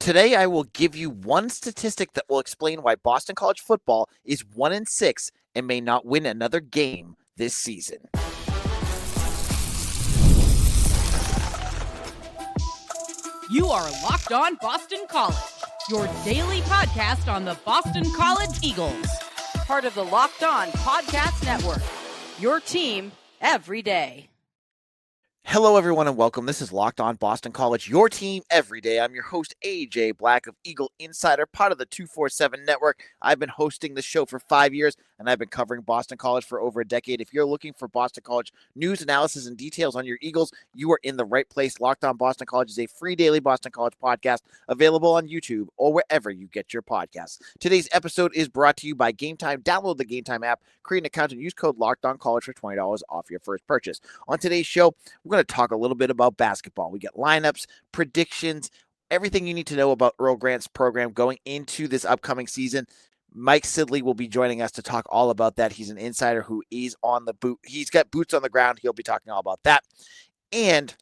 Today, I will give you one statistic that will explain why Boston College football is 1-6 and may not win another game this season. You are Locked On Boston College, your daily podcast on the Boston College Eagles. Part of the Locked On Podcast Network, your team every day. Hello, everyone, and welcome. This is Locked On Boston College, your team every day. I'm your host, AJ Black of Eagle Insider, part of the 247 Network. I've been hosting the show for 5 years, and I've been covering Boston College for over a decade. If you're looking for Boston College news, analysis, and details on your Eagles, you are in the right place. Locked On Boston College is a free daily Boston College podcast available on YouTube or wherever you get your podcasts. Today's episode is brought to you by Game Time. Download the Game Time app, create an account, and use code LOCKEDONCollege for $20 off your first purchase. On today's show, we're going to talk a little bit about basketball. We get lineups, predictions, everything you need to know about Earl Grant's program going into this upcoming season. Mike Sidhly will be joining us to talk all about that. He's an insider who is on the boot. He's got boots on the ground. He'll be talking all about that. And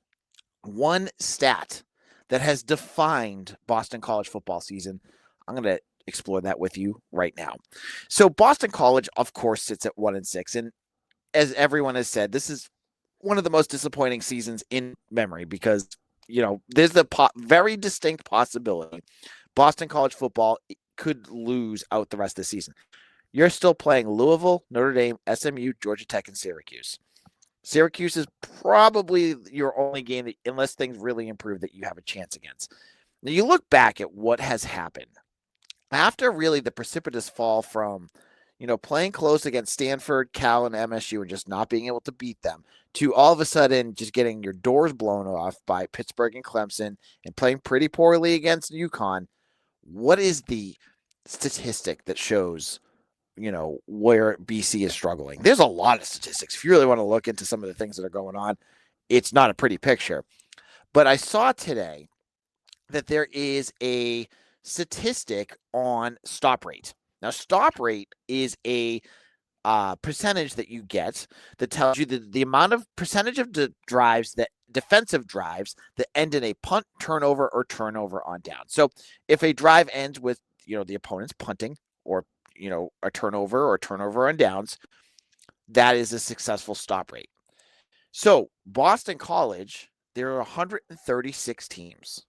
one stat that has defined Boston College football season, I'm going to explore that with you right now. So Boston College, of course, sits at 1-6. And as everyone has said, this is one of the most disappointing seasons in memory because, there's the very distinct possibility Boston College football could lose out the rest of the season. You're still playing Louisville, Notre Dame, SMU, Georgia Tech, and Syracuse. Syracuse is probably your only game, that, unless things really improve, that you have a chance against. Now, you look back at what has happened. After really the precipitous fall from playing close against Stanford, Cal, and MSU and just not being able to beat them, to all of a sudden just getting your doors blown off by Pittsburgh and Clemson and playing pretty poorly against UConn. What is the statistic that shows, where BC is struggling? There's a lot of statistics. If you really want to look into some of the things that are going on, it's not a pretty picture. But I saw today that there is a statistic on stop rate. Now, stop rate is a percentage that you get that tells you the amount of percentage of the drives, that defensive drives that end in a punt, turnover, or turnover on down. So if a drive ends with, the opponent's punting or, a turnover on downs, that is a successful stop rate. So Boston College, there are 136 teams.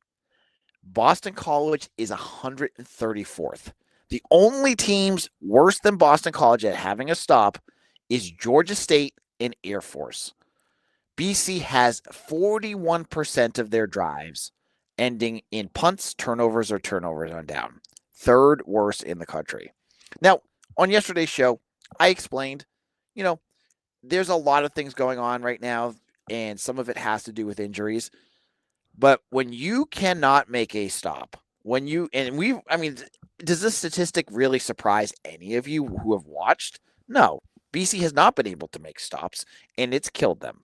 Boston College is 134th. The only teams worse than Boston College at having a stop is Georgia State and Air Force. BC has 41% of their drives ending in punts, turnovers, or turnovers on down. Third worst in the country. Now, on yesterday's show, I explained, there's a lot of things going on right now, and some of it has to do with injuries. But when you cannot make a stop, does this statistic really surprise any of you who have watched? No. BC has not been able to make stops, and it's killed them.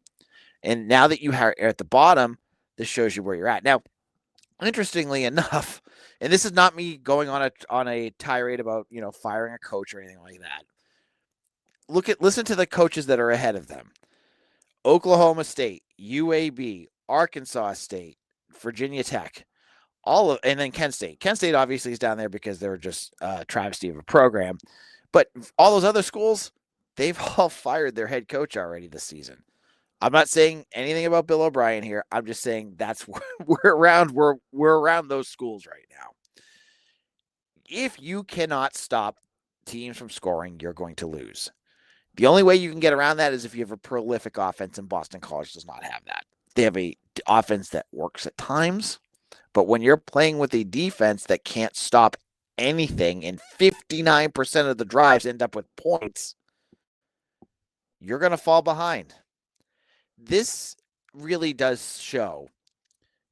And now that you are at the bottom, this shows you where you're at. Now, interestingly enough, and this is not me going on a tirade about, firing a coach or anything like that. Listen to the coaches that are ahead of them. Oklahoma State, UAB, Arkansas State, Virginia Tech. And then Kent State. Kent State obviously is down there because they're just a travesty of a program. But all those other schools, they've all fired their head coach already this season. I'm not saying anything about Bill O'Brien here. I'm just saying that's we're around those schools right now. If you cannot stop teams from scoring, you're going to lose. The only way you can get around that is if you have a prolific offense, and Boston College does not have that. They have a offense that works at times. But when you're playing with a defense that can't stop anything and 59% of the drives end up with points, you're going to fall behind. This really does show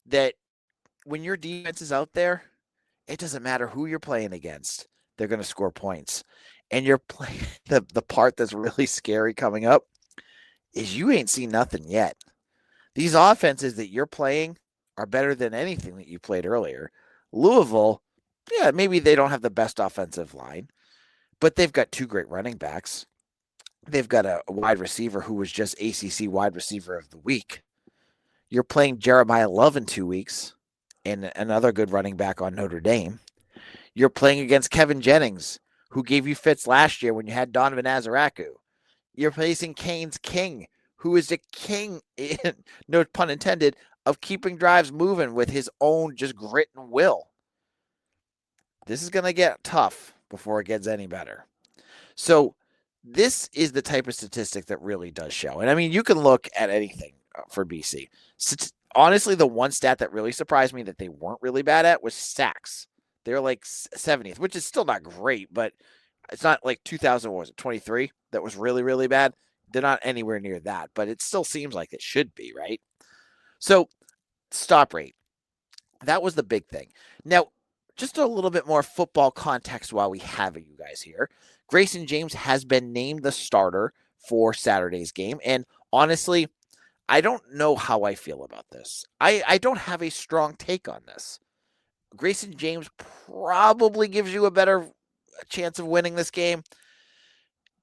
that when your defense is out there, it doesn't matter who you're playing against. They're going to score points. And you're playing the part that's really scary coming up is you ain't seen nothing yet. These offenses that you're playing are better than anything that you played earlier. Louisville, yeah, maybe they don't have the best offensive line, but they've got two great running backs. They've got a wide receiver who was just ACC wide receiver of the week. You're playing Jeremiah Love in 2 weeks. and another good running back on Notre Dame. You're playing against Kevin Jennings, who gave you fits last year when you had Donovan Azaraku. You're facing Kane's King, who is the king, no pun intended, of keeping drives moving with his own just grit and will. This is going to get tough before it gets any better. So this is the type of statistic that really does show. And I mean, you can look at anything for BC. Honestly, the one stat that really surprised me that they weren't really bad at was sacks. They're like 70th, which is still not great, but it's not like 2000, what was it, 23? That was really, really bad. They're not anywhere near that, but it still seems like it should be, right? So stop rate. That was the big thing. Now, just a little bit more football context while we have you guys here. Grayson James has been named the starter for Saturday's game. And honestly, I don't know how I feel about this. I don't have a strong take on this. Grayson James probably gives you a better chance of winning this game.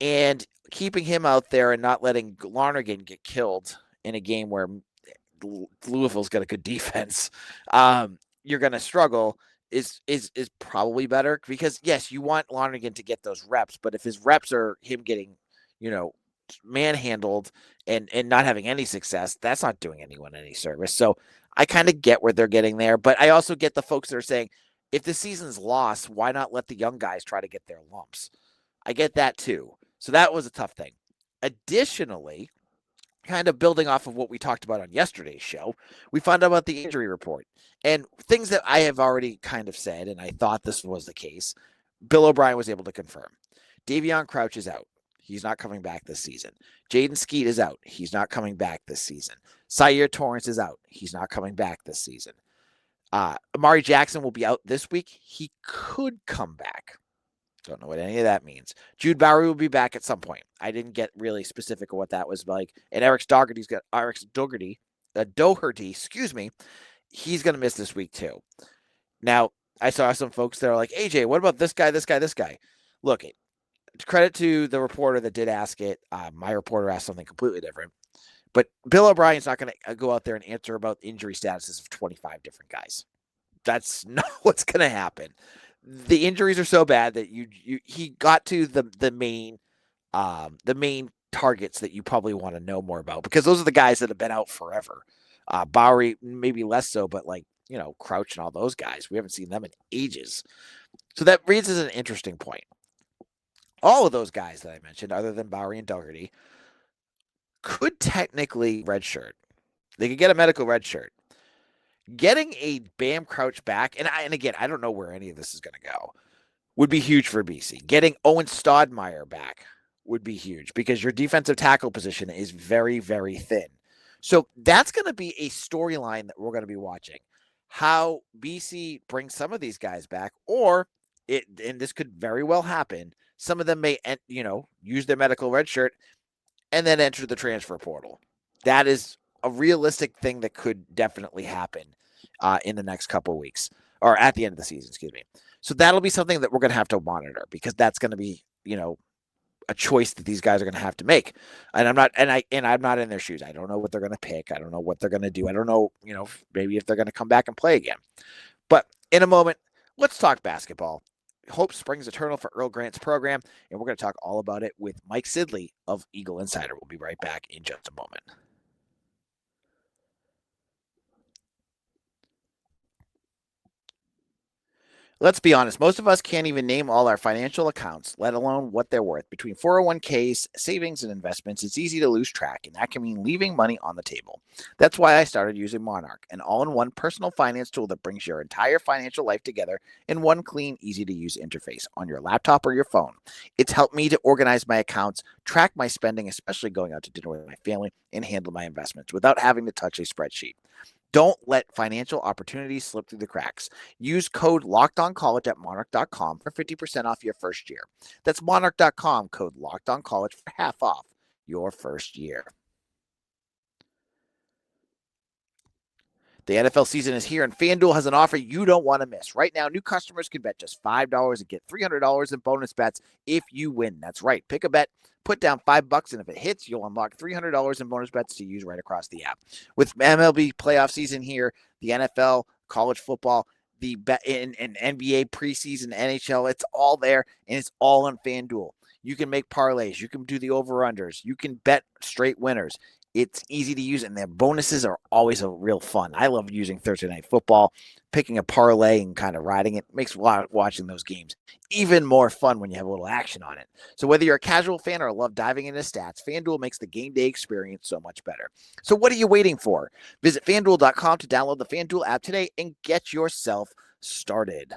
And keeping him out there and not letting Lonergan get killed in a game where Louisville's got a good defense, you're going to struggle. Is probably better because yes, you want Lonergan to get those reps, but if his reps are him getting, manhandled and not having any success, that's not doing anyone any service. So I kind of get where they're getting there, but I also get the folks that are saying if the season's lost, why not let the young guys try to get their lumps? I get that too. So that was a tough thing. Additionally, kind of building off of what we talked about on yesterday's show, we found out about the injury report and things that I have already kind of said, and I thought this was the case. Bill O'Brien was able to confirm. Davion Crouch is out. He's not coming back this season. Jaden Skeet is out. He's not coming back this season. Syer Torrance is out. He's not coming back this season. Amari Jackson will be out this week. He could come back. Don't know what any of that means. Jude Bowery will be back at some point. I didn't get really specific on what that was like. And Eric Doherty, he's going to miss this week too. Now, I saw some folks that are like, AJ, what about this guy, this guy, this guy? Look, credit to the reporter that did ask it. My reporter asked something completely different. But Bill O'Brien's not going to go out there and answer about injury statuses of 25 different guys. That's not what's going to happen. The injuries are so bad that he got to the main targets that you probably want to know more about because those are the guys that have been out forever. Bowery maybe less so, but Crouch and all those guys, we haven't seen them in ages. So that raises an interesting point. All of those guys that I mentioned, other than Bowery and Doherty, could technically redshirt. They could get a medical redshirt. Getting a Bam Crouch back, and again, I don't know where any of this is going to go, would be huge for BC. Getting Owen Stodmeyer back would be huge because your defensive tackle position is very, very thin. So that's going to be a storyline that we're going to be watching. How BC brings some of these guys back, and this could very well happen, some of them may, use their medical redshirt and then enter the transfer portal. That is a realistic thing that could definitely happen in the next couple of weeks or at the end of the season, excuse me. So that'll be something that we're going to have to monitor because that's going to be, a choice that these guys are going to have to make. And I'm not in their shoes. I don't know what they're going to pick. I don't know what they're going to do. I don't know, maybe if they're going to come back and play again. But in a moment, let's talk basketball. Hope springs eternal for Earl Grant's program, and we're going to talk all about it with Mike Sidhly of Eagle Insider. We'll be right back in just a moment. Let's be honest, most of us can't even name all our financial accounts, let alone what they're worth. Between 401ks, savings, and investments, it's easy to lose track, and that can mean leaving money on the table. That's why I started using Monarch, an all-in-one personal finance tool that brings your entire financial life together in one clean, easy-to-use interface on your laptop or your phone. It's helped me to organize my accounts, track my spending, especially going out to dinner with my family, and handle my investments without having to touch a spreadsheet. Don't let financial opportunities slip through the cracks. Use code LOCKEDONCollege at monarch.com for 50% off your first year. That's monarch.com, code LOCKEDONCollege for half off your first year. The NFL season is here, and FanDuel has an offer you don't want to miss. Right now, new customers can bet just $5 and get $300 in bonus bets if you win. That's right. Pick a bet, put down $5, and if it hits, you'll unlock $300 in bonus bets to use right across the app. With MLB playoff season here, the NFL college football, in NBA preseason, NHL, it's all there, and it's all on FanDuel. You can make parlays. You can do the over-unders. You can bet straight winners. It's easy to use, and their bonuses are always a real fun. I love using Thursday Night Football, picking a parlay and kind of riding it. Makes watching those games even more fun when you have a little action on it. So whether you're a casual fan or love diving into stats, FanDuel makes the game day experience so much better. So what are you waiting for? Visit FanDuel.com to download the FanDuel app today and get yourself started.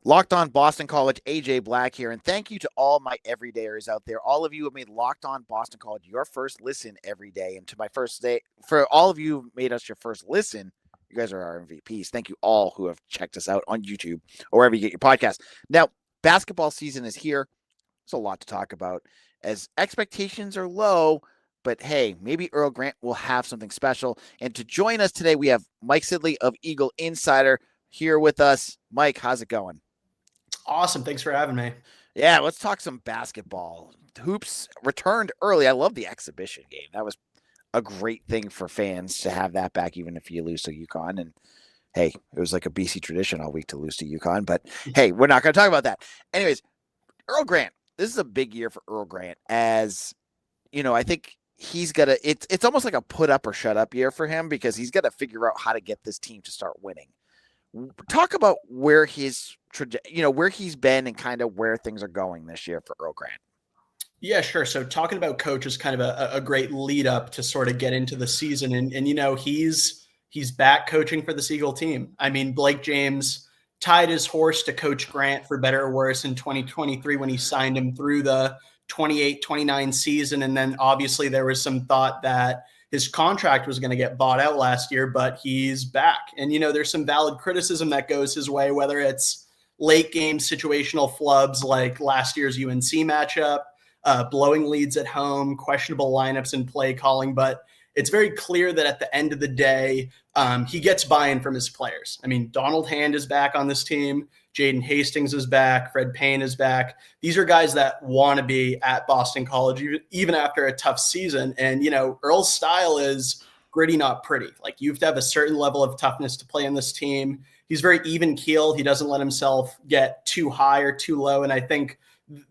Locked On Boston College, AJ Black here, and thank you to all my everydayers out there. All of you have made Locked On Boston College your first listen every day, and to my first day, for all of you who made us your first listen, you guys are our MVPs. Thank you all who have checked us out on YouTube or wherever you get your podcast. Now, basketball season is here. There's a lot to talk about as expectations are low, but hey, maybe Earl Grant will have something special. And to join us today, we have Mike Sidhly of Eagle Insider here with us. Mike, how's it going? Awesome. Thanks for having me. Yeah, let's talk some basketball. Hoops returned early. I love the exhibition game. That was a great thing for fans to have that back, even if you lose to UConn. And hey, it was like a BC tradition all week to lose to UConn. But hey, we're not going to talk about that. Anyways, Earl Grant. This is a big year for Earl Grant. As you know, I think he's got to. It's almost like a put up or shut up year for him because he's got to figure out how to get this team to start winning. Talk about where his where he's been and kind of where things are going this year for Earl Grant. Yeah, sure. So talking about coach is kind of a great lead up to sort of get into the season. And you know, he's back coaching for the Seagull team. I mean, Blake James tied his horse to Coach Grant for better or worse in 2023 when he signed him through the 28-29 season. And then obviously there was some thought that his contract was going to get bought out last year, but he's back. And, you know, there's some valid criticism that goes his way, whether it's late game situational flubs like last year's UNC matchup, blowing leads at home, questionable lineups and play calling. But it's very clear that at the end of the day, he gets buy-in from his players. I mean, Donald Hand is back on this team. Jaden Hastings is back. Fred Payne is back. These are guys that want to be at Boston College, even after a tough season. And, you know, Earl's style is gritty, not pretty. Like, you have to have a certain level of toughness to play on this team. He's very even keeled. He doesn't let himself get too high or too low. And I think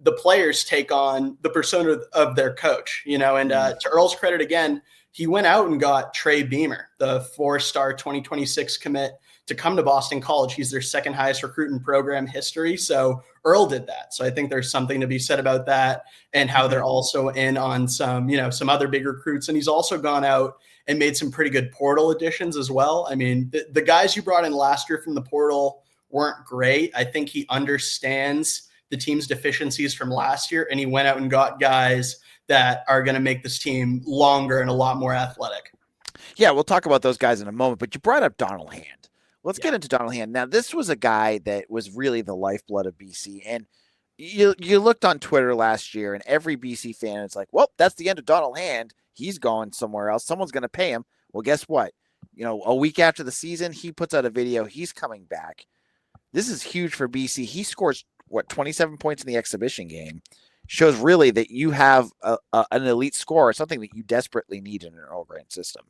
the players take on the persona of their coach, you know, and to Earl's credit, again, he went out and got Trey Beamer, the 4-star 2026 commit, to come to Boston College. He's their second highest recruit in program history. So Earl did that. So I think there's something to be said about that and how they're also in on some, you know, some other big recruits. And he's also gone out and made some pretty good portal additions as well. I mean, the guys you brought in last year from the portal weren't great. I think he understands the team's deficiencies from last year, and he went out and got guys that are going to make this team longer and a lot more athletic. Yeah, we'll talk about those guys in a moment, but you brought up Donald Hand. Let's get into Donald Hand. Now, this was a guy that was really the lifeblood of BC, and you looked on Twitter last year, and every BC fan is like, well, that's the end of Donald Hand. He's going somewhere else. Someone's going to pay him. Well, guess what? You know, a week after the season, he puts out a video. He's coming back. This is huge for BC. He scores, 27 points in the exhibition game. Shows really that you have an elite scorer, something that you desperately need in an Earl Grant system.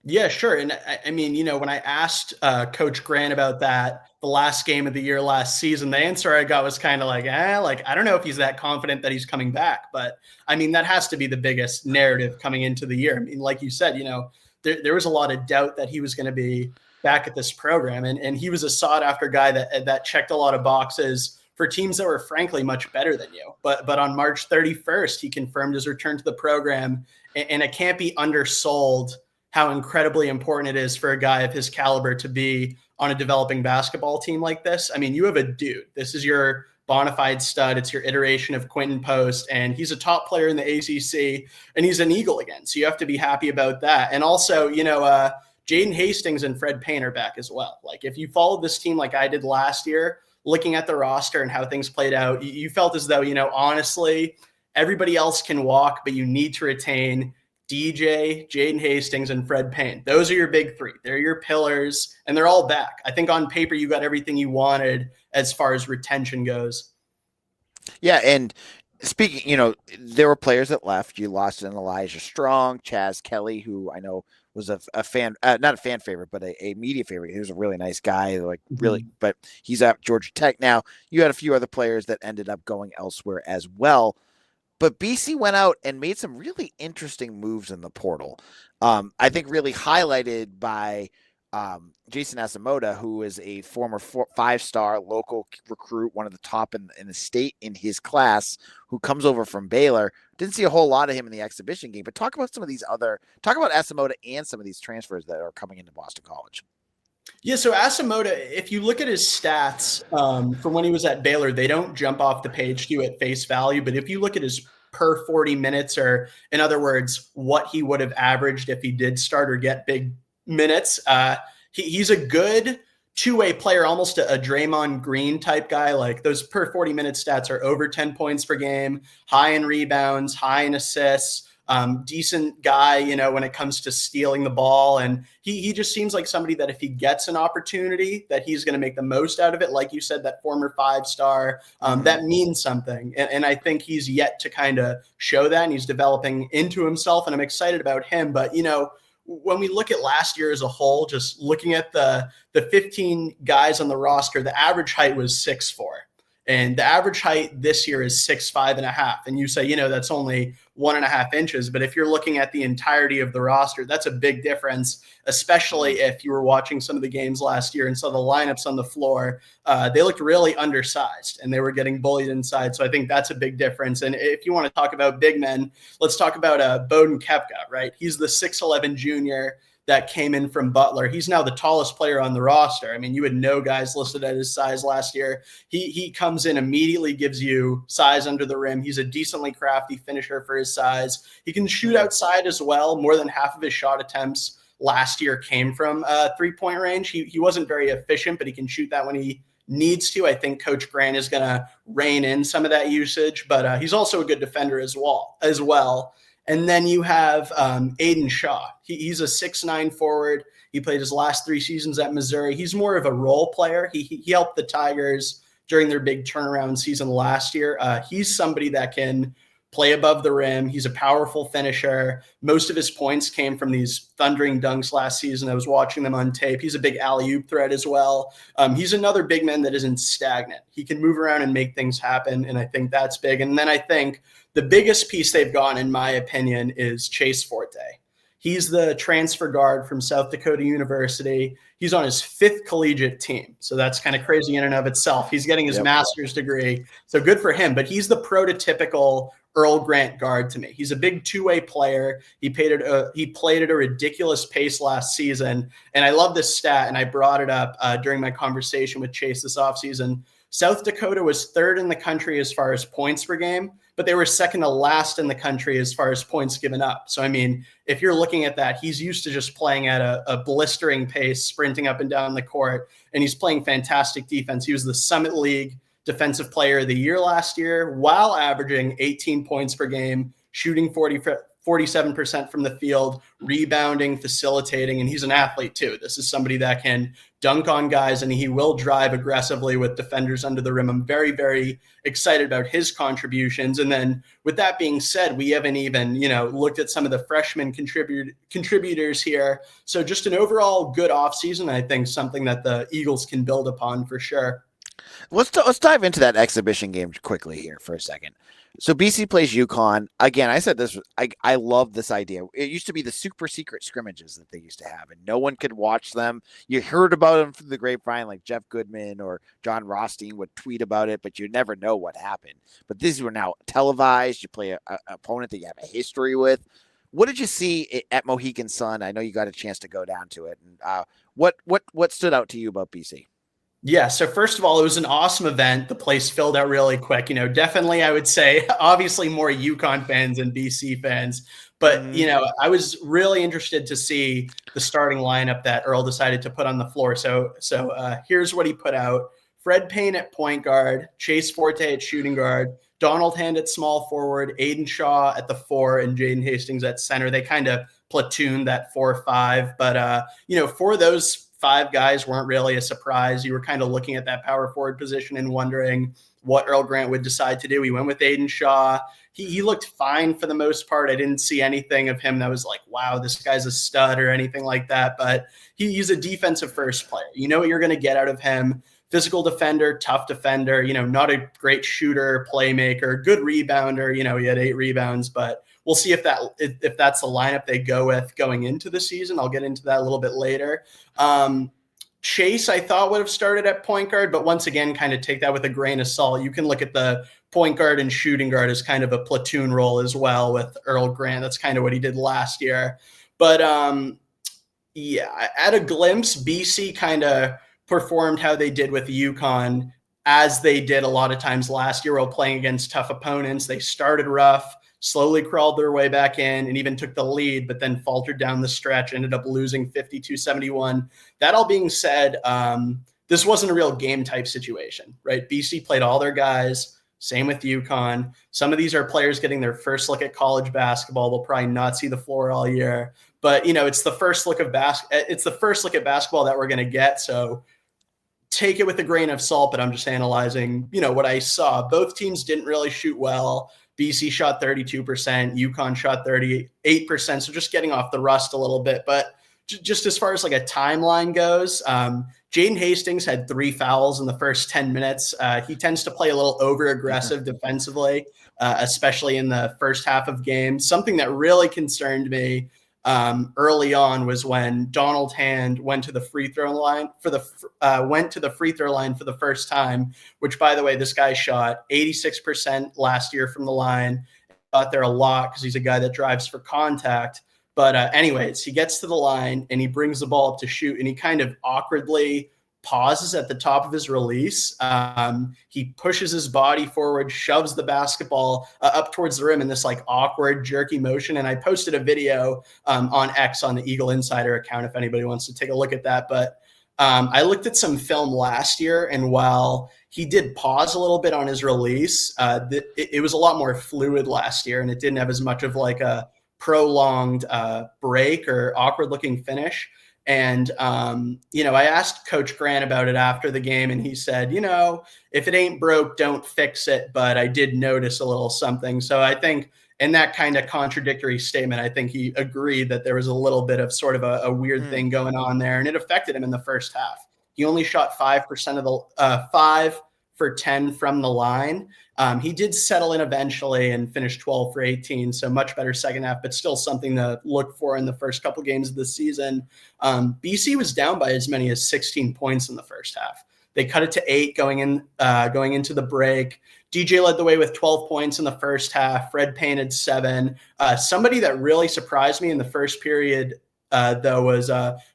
Yeah, sure. And I mean, you know, when I asked Coach Grant about that, the last game of the year last season, the answer I got was kind of like, I don't know if he's that confident that he's coming back. But I mean, that has to be the biggest narrative coming into the year. I mean, like you said, you know, there was a lot of doubt that he was going to be back at this program. And he was a sought after guy that checked a lot of boxes for teams that were frankly much better than you. But on March 31st, he confirmed his return to the program, and it can't be undersold how incredibly important it is for a guy of his caliber to be on a developing basketball team like this. I mean, you have a dude. This is your bona fide stud. It's your iteration of Quentin Post, and he's a top player in the ACC, and he's an Eagle again. So you have to be happy about that. And also, you know, Jaden Hastings and Fred Payne are back as well. Like, if you followed this team like I did last year, looking at the roster and how things played out, you felt as though, you know, honestly, everybody else can walk, but you need to retain DJ, Jaden Hastings, and Fred Payne. Those are your big three. They're your pillars, and they're all back. I think on paper you got everything you wanted as far as retention goes. Yeah, and speaking, you know, there were players that left. You lost an Elijah Strong, Chaz Kelly, who I know was a fan, not a fan favorite, but a media favorite. He was a really nice guy, like really. Mm-hmm. But he's at Georgia Tech now. You had a few other players that ended up going elsewhere as well. But BC went out and made some really interesting moves in the portal. I think really highlighted by Jason Asemota, who is a former 5-star local recruit, one of the top in the state in his class, who comes over from Baylor. Didn't see a whole lot of him in the exhibition game, but talk about Asemota and some of these transfers that are coming into Boston College. Yeah, so Asemota, if you look at his stats from when he was at Baylor, they don't jump off the page to you at face value. But if you look at his per 40 minutes, or in other words, what he would have averaged if he did start or get big minutes, he's a good two-way player, almost a Draymond Green type guy. Like those per 40-minute stats are over 10 points per game, high in rebounds, high in assists. Decent guy, when it comes to stealing the ball. And he just seems like somebody that if he gets an opportunity, that he's going to make the most out of it. Like you said, that former 5-star, that means something. And I think he's yet to kind of show that, and he's developing into himself, and I'm excited about him. But, when we look at last year as a whole, just looking at the 15 guys on the roster, the average height was 6'4". And the average height this year is 6'5.5". And you say, that's only 1.5 inches. But if you're looking at the entirety of the roster, that's a big difference, especially if you were watching some of the games last year and saw the lineups on the floor. They looked really undersized and they were getting bullied inside. So I think that's a big difference. And if you want to talk about big men, let's talk about Bowden Koepka, right? He's the 6'11 junior that came in from Butler. He's now the tallest player on the roster. I mean, you had no guys listed at his size last year. He comes in, immediately gives you size under the rim. He's a decently crafty finisher for his size. He can shoot outside as well. More than half of his shot attempts last year came from three-point range. He wasn't very efficient, but he can shoot that when he needs to. I think Coach Grant is going to rein in some of that usage, but he's also a good defender as well. And then you have Aiden Shaw. He's a 6'9 forward. He played his last 3 seasons at Missouri. He's more of a role player. He helped the Tigers during their big turnaround season last year. He's somebody that can play above the rim. He's a powerful finisher. Most of his points came from these thundering dunks last season. I was watching them on tape. He's a big alley-oop threat as well. He's another big man that isn't stagnant. He can move around and make things happen, and I think that's big. And then I think the biggest piece they've gone, in my opinion, is Chase Forte. He's the transfer guard from South Dakota University. He's on his 5th collegiate team. So that's kind of crazy in and of itself. He's getting his master's degree. So good for him. But he's the prototypical Earl Grant guard to me. He's a big two-way player. He played at a ridiculous pace last season. And I love this stat, and I brought it up during my conversation with Chase this offseason. South Dakota was 3rd in the country as far as points per game, but they were 2nd to last in the country as far as points given up. So, I mean, if you're looking at that, he's used to just playing at a blistering pace, sprinting up and down the court, and he's playing fantastic defense. He was the Summit League Defensive Player of the Year last year while averaging 18 points per game, shooting 47% from the field, rebounding, facilitating, and he's an athlete too. This is somebody that can dunk on guys, and he will drive aggressively with defenders under the rim. I'm very, very excited about his contributions. And then with that being said, we haven't even, looked at some of the freshman contributors here. So just an overall good offseason, I think something that the Eagles can build upon for sure. Let's dive into that exhibition game quickly here for a second. So BC plays UConn. Again, I said this, I love this idea. It used to be the super secret scrimmages that they used to have, and no one could watch them. You heard about them through the grapevine, like Jeff Goodman or John Rothstein would tweet about it, but you never know what happened. But these were now televised. You play an opponent that you have a history with. What did you see at Mohegan Sun? I know you got a chance to go down to it. And what stood out to you about BC? Yeah. So first of all, it was an awesome event. The place filled out really quick. Definitely I would say obviously more UConn fans and BC fans, but I was really interested to see the starting lineup that Earl decided to put on the floor. So here's what he put out: Fred Payne at point guard, Chase Forte at shooting guard, Donald Hand at small forward, Aiden Shaw at the 4, and Jaden Hastings at center. They kind of platooned that 4-5, but for those 5 guys weren't really a surprise. You were kind of looking at that power forward position and wondering what Earl Grant would decide to do. He went with Aiden Shaw. He looked fine for the most part. I didn't see anything of him that was like, wow, this guy's a stud or anything like that. But he's a defensive first player. You know what you're going to get out of him. Physical defender, tough defender, not a great shooter, playmaker, good rebounder. He had 8 rebounds, but we'll see if that's the lineup they go with going into the season. I'll get into that a little bit later. Chase, I thought, would have started at point guard, but once again, kind of take that with a grain of salt. You can look at the point guard and shooting guard as kind of a platoon role as well with Earl Grant. That's kind of what he did last year. But at a glimpse, BC kind of performed how they did with UConn, as they did a lot of times last year while playing against tough opponents. They started rough, slowly crawled their way back in, and even took the lead, but then faltered down the stretch, ended up losing 52-71. That all being said, this wasn't a real game type situation, right? BC played all their guys, same with UConn. Some of these are players getting their first look at college basketball. They'll probably not see the floor all year, but it's the first look at basketball that we're going to get. So take it with a grain of salt, but I'm just analyzing, what I saw. Both teams didn't really shoot well. BC shot 32%, UConn shot 38%. So just getting off the rust a little bit. But just as far as like a timeline goes, Jaden Hastings had 3 fouls in the first 10 minutes. He tends to play a little over aggressive defensively, especially in the first half of games. Something that really concerned me early on was when Donald Hand went to the free throw line for the first time, which, by the way, this guy shot 86% last year from the line. Got there a lot because he's a guy that drives for contact. But anyways, he gets to the line and he brings the ball up to shoot, and he kind of awkwardly pauses at the top of his release. He pushes his body forward, shoves the basketball up towards the rim in this like awkward jerky motion. And I posted a video on X on the Eagle Insider account if anybody wants to take a look at that. But I looked at some film last year, and while he did pause a little bit on his release, it was a lot more fluid last year, and it didn't have as much of like a prolonged break or awkward looking finish. And, I asked Coach Grant about it after the game, and he said, if it ain't broke, don't fix it. But I did notice a little something. So I think in that kind of contradictory statement, I think he agreed that there was a little bit of sort of a weird thing going on there, and it affected him in the first half. He only shot 5% of the 5 for 10 from the line. He did settle in eventually and finish 12 for 18. So much better second half, but still something to look for in the first couple games of the season. BC was down by as many as 16 points in the first half. They cut it to 8 going into the break. DJ led the way with 12 points in the first half. Fred Payne had 7. Somebody that really surprised me in the first period, though, was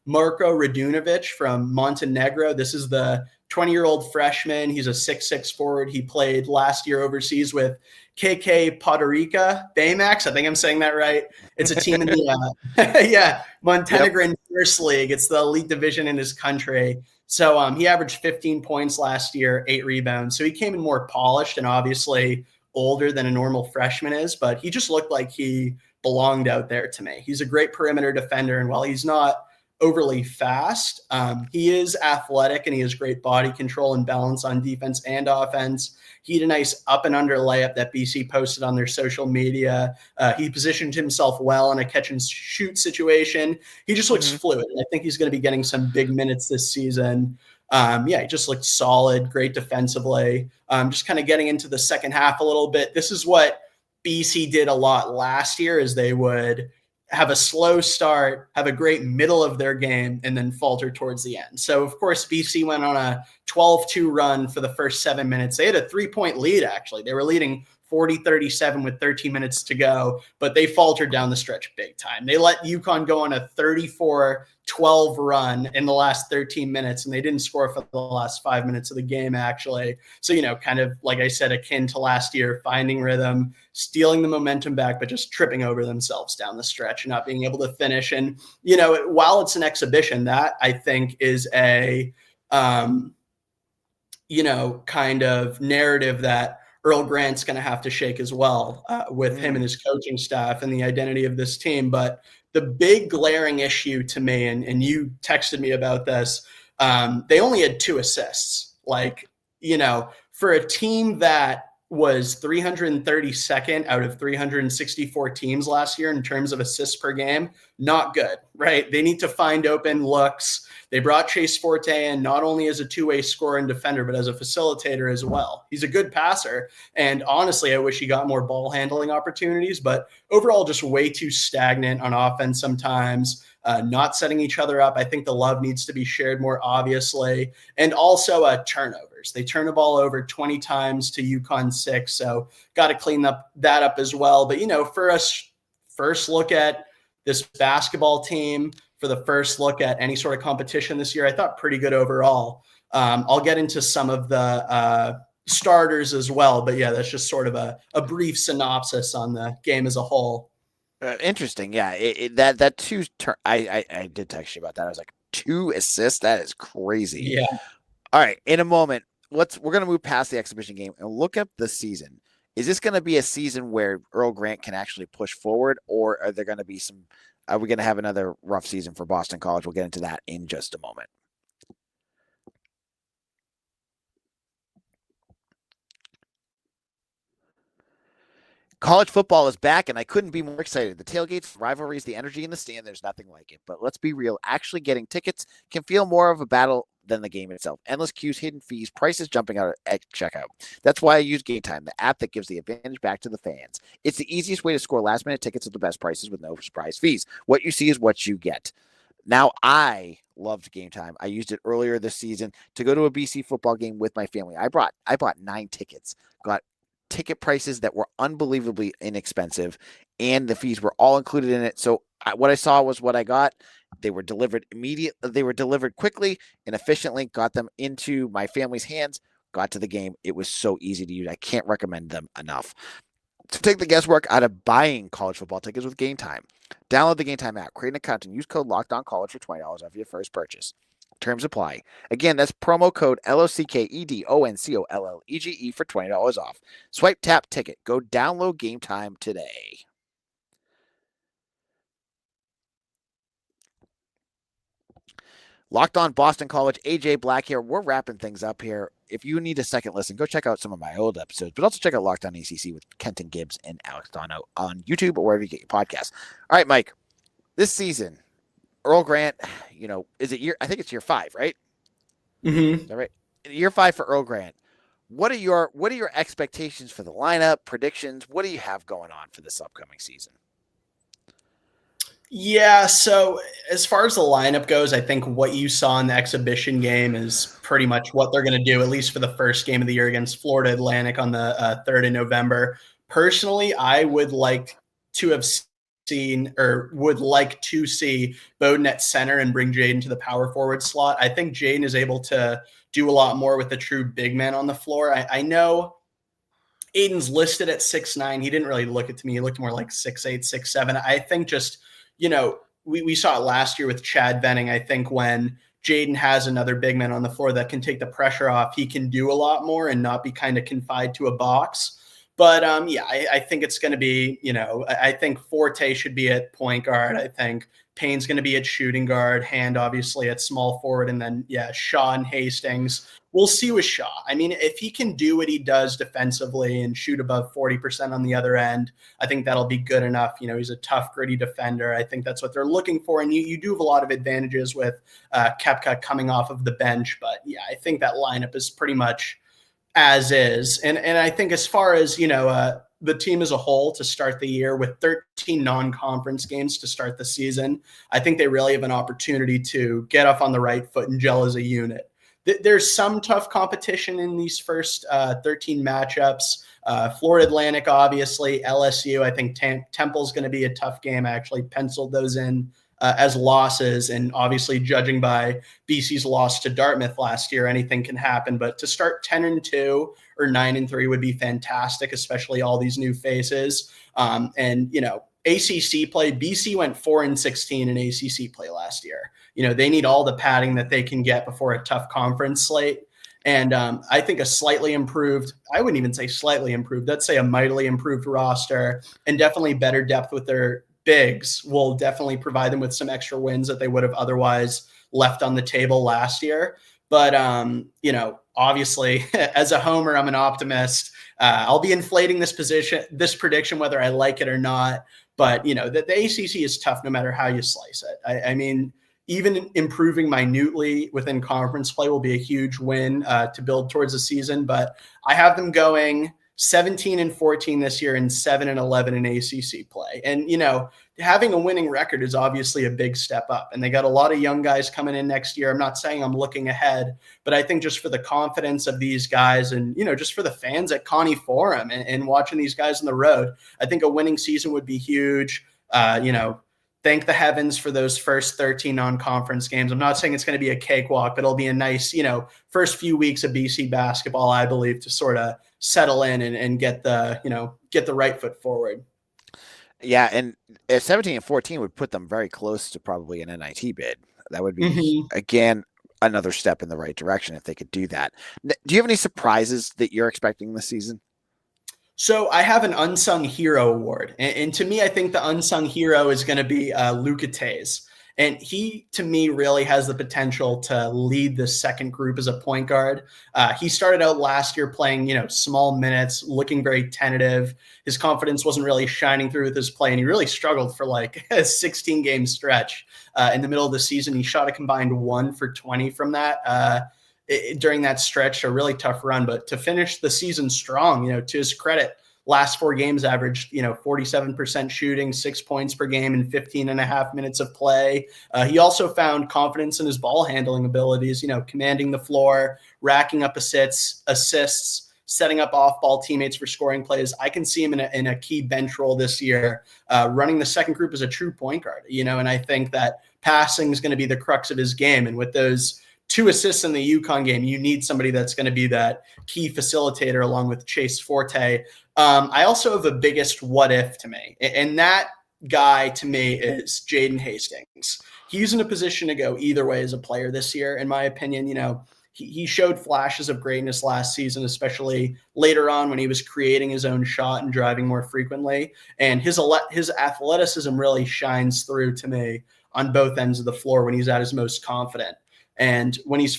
Marko Radunovic from Montenegro. This is the 20-year-old freshman. He's a 6'6" forward. He played last year overseas with KK Podgorica Baymax. I think I'm saying that right. It's a team in the Montenegrin First League. It's the elite division in his country. So he averaged 15 points last year, 8 rebounds. So he came in more polished and obviously older than a normal freshman is, but he just looked like he belonged out there to me. He's a great perimeter defender, and while he's not overly fast, he is athletic and he has great body control and balance on defense and offense. He had a nice up and under layup that BC posted on their social media. He positioned himself well in a catch and shoot situation. He just looks fluid. I think he's going to be getting some big minutes this season. He just looked solid, great defensively. Just kind of getting into the second half a little bit. This is what BC did a lot last year, is they would have a slow start, have a great middle of their game, and then falter towards the end. So, of course, BC went on a 12-2 run for the first 7 minutes. They had a 3-point lead, actually. They were leading 40-37 with 13 minutes to go, but they faltered down the stretch big time. They let UConn go on a 34-12 run in the last 13 minutes, and they didn't score for the last 5 minutes of the game, actually. So, kind of, like I said, akin to last year, finding rhythm, stealing the momentum back, but just tripping over themselves down the stretch and not being able to finish. And, while it's an exhibition, that I think is a, kind of narrative that Earl Grant's going to have to shake as well with him and his coaching staff and the identity of this team. But the big glaring issue to me, and you texted me about this, they only had 2 assists. Like, for a team that was 332nd out of 364 teams last year in terms of assists per game, not good, right? They need to find open looks. They brought Chase Forte in not only as a two-way scorer and defender, but as a facilitator as well. He's a good passer. And honestly, I wish he got more ball handling opportunities, but overall just way too stagnant on offense sometimes, not setting each other up. I think the love needs to be shared more obviously. And also turnovers. They turn the ball over 20 times to UConn 6. So got to clean that up as well. But, for us, first look at this basketball team, for the first look at any sort of competition this year, I thought pretty good overall. I'll get into some of the starters as well. But yeah, that's just sort of a brief synopsis on the game as a whole. Interesting. Yeah. That 2 I did text you about that. I was like, 2 assists. That is crazy. Yeah. All right. In a moment, we're going to move past the exhibition game and look up the season. Is this going to be a season where Earl Grant can actually push forward, or are there going to be are we going to have another rough season for Boston College? We'll get into that in just a moment. College football is back, and I couldn't be more excited. The tailgates, rivalries, the energy in the stand, there's nothing like it. But let's be real, actually getting tickets can feel more of a battle than the game itself. Endless queues, hidden fees, prices jumping out at checkout. That's why I use Game Time, the app that gives the advantage back to the fans. It's the easiest way to score last-minute tickets at the best prices with no surprise fees. What you see is what you get. Now, I loved Game Time. I used it earlier this season to go to a BC football game with my family. I bought 9 tickets, got ticket prices that were unbelievably inexpensive, and the fees were all included in it. So what I saw was what I got. They were delivered immediately. They were delivered quickly and efficiently, got them into my family's hands, got to the game. It was so easy to use. I can't recommend them enough. To take the guesswork out of buying college football tickets with Game Time, download the Game Time app, create an account, and use code LOCKEDONCollege for $20 off your first purchase. Terms apply. Again, that's promo code LOCKEDONCOLLEGE for $20 off. Swipe, tap, ticket. Go download Game Time today. Locked On Boston College, AJ Black here. We're wrapping things up here. If you need a second listen, go check out some of my old episodes, but also check out Locked On ACC with Kenton Gibbs and Alex Dono on YouTube or wherever you get your podcasts. All right, Mike, this season, Earl Grant, is it I think it's year 5, right? Mm-hmm. Is that right? Year 5 for Earl Grant. What are your expectations for the lineup, predictions? What do you have going on for this upcoming season? Yeah, so as far as the lineup goes, I think what you saw in the exhibition game is pretty much what they're going to do, at least for the first game of the year against Florida Atlantic on the 3rd of November. Personally, I would like to have seen or would like to see Bowden at center and bring Jaden to the power forward slot. I think Jaden is able to do a lot more with a true big man on the floor. I know Aiden's listed at 6'9". He didn't really look it to me. He looked more like 6'8", 6'7". I think just – we saw it last year with Chad Venning. I think when Jaden has another big man on the floor that can take the pressure off, he can do a lot more and not be kind of confined to a box. But I think it's going to be, I think Forte should be at point guard. I think Payne's going to be at shooting guard, Hand obviously at small forward, and then Shaw and Hastings. We'll see with Shaw. I mean, if he can do what he does defensively and shoot above 40% on the other end, I think that'll be good enough. He's a tough, gritty defender. I think that's what they're looking for. And you do have a lot of advantages with Koepka coming off of the bench. But yeah, I think that lineup is pretty much as is. And I think as far as, the team as a whole to start the year with 13 non-conference games to start the season, I think they really have an opportunity to get off on the right foot and gel as a unit. There's some tough competition in these first 13 matchups. Florida Atlantic, obviously, LSU. I think Temple's going to be a tough game. I actually penciled those in as losses. And obviously, judging by BC's loss to Dartmouth last year, anything can happen. But to start 10-2 or 9-3 would be fantastic, especially all these new faces. ACC play, BC went 4-16 in ACC play last year. They need all the padding that they can get before a tough conference slate. And I think a slightly improved, I wouldn't even say slightly improved, let's say a mightily improved roster and definitely better depth with their bigs will definitely provide them with some extra wins that they would have otherwise left on the table last year. But, obviously, as a homer, I'm an optimist. I'll be inflating this prediction, whether I like it or not. But, the ACC is tough no matter how you slice it. I mean, even improving minutely within conference play will be a huge win to build towards the season. But I have them going 17-14 this year and 7-11 in ACC play. And, having a winning record is obviously a big step up. And they got a lot of young guys coming in next year. I'm not saying I'm looking ahead, but I think just for the confidence of these guys and, just for the fans at Connie Forum and watching these guys on the road, I think a winning season would be huge. Thank the heavens for those first 13 non-conference games. I'm not saying it's going to be a cakewalk, but it'll be a nice, first few weeks of BC basketball, I believe, to sort of settle in and get the right foot forward. Yeah, and 17-14 would put them very close to probably an NIT bid. That would be, again, another step in the right direction if they could do that. Do you have any surprises that you're expecting this season? So I have an unsung hero award. And to me, I think the unsung hero is going to be Luca Tays. And he, to me, really has the potential to lead the second group as a point guard. He started out last year playing, small minutes, looking very tentative. His confidence wasn't really shining through with his play, and he really struggled for like a 16-game stretch. In the middle of the season, he shot a combined 1 for 20 from that. During that stretch, a really tough run, but to finish the season strong, to his credit, last 4 games averaged, 47% shooting, 6 points per game in 15 and a half minutes of play. He also found confidence in his ball handling abilities, commanding the floor, racking up assists, setting up off-ball teammates for scoring plays. I can see him in a key bench role this year, running the second group as a true point guard, and I think that passing is going to be the crux of his game. And with those 2 assists in the UConn game, you need somebody that's going to be that key facilitator along with Chase Forte. I also have a biggest what if to me, and that guy to me is Jaden Hastings. He's in a position to go either way as a player this year, in my opinion. He showed flashes of greatness last season, especially later on when he was creating his own shot and driving more frequently. And his athleticism really shines through to me on both ends of the floor when he's at his most confident. And when he's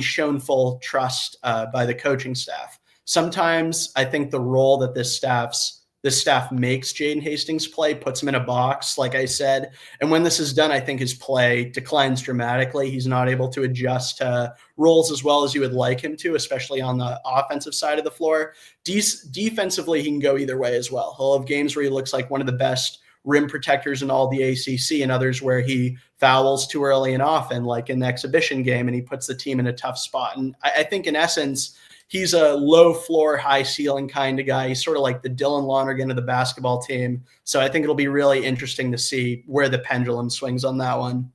shown full trust by the coaching staff. Sometimes I think the role that this staff makes Jaden Hastings play puts him in a box, like I said. And when this is done, I think his play declines dramatically. He's not able to adjust to roles as well as you would like him to, especially on the offensive side of the floor. Defensively, he can go either way as well. He'll have games where he looks like one of the best rim protectors in all the ACC, and others where he fouls too early and often, like in the exhibition game, and he puts the team in a tough spot. And I think in essence, he's a low floor, high ceiling kind of guy. He's sort of like the Dylan Lonergan of the basketball team. So I think it'll be really interesting to see where the pendulum swings on that one.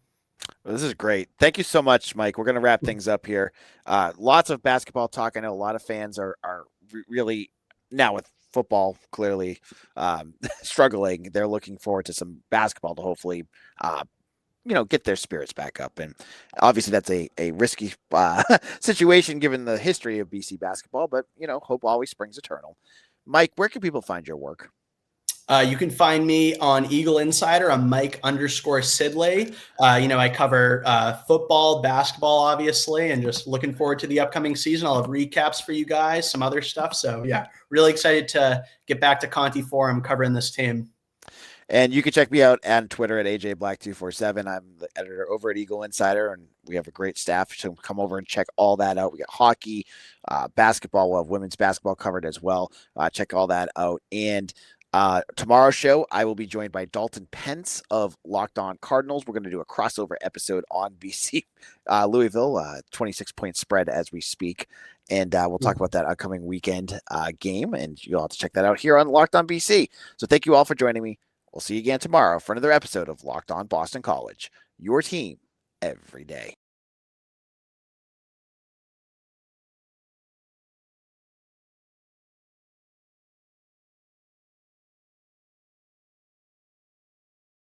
Well, this is great. Thank you so much, Mike. We're going to wrap things up here. Lots of basketball talk. I know a lot of fans are really now with football clearly struggling. They're looking forward to some basketball to hopefully get their spirits back up. And obviously that's a risky situation given the history of BC basketball, but hope always springs eternal. Mike, where can people find your work? You can find me on Eagle Insider. I'm Mike_Sidley. I cover football, basketball, obviously, and just looking forward to the upcoming season. I'll have recaps for you guys, some other stuff. So yeah, really excited to get back to Conti Forum covering this team. And you can check me out on Twitter at AJBlack247. I'm the editor over at Eagle Insider, and we have a great staff. So come over and check all that out. We got hockey, basketball. We'll have women's basketball covered as well. Check all that out. And tomorrow's show, I will be joined by Dalton Pence of Locked On Cardinals. We're going to do a crossover episode on BC Louisville, 26-point spread as we speak. And we'll talk about that upcoming weekend game, and you'll have to check that out here on Locked On BC. So thank you all for joining me. We'll see you again tomorrow for another episode of Locked On Boston College, your team every day.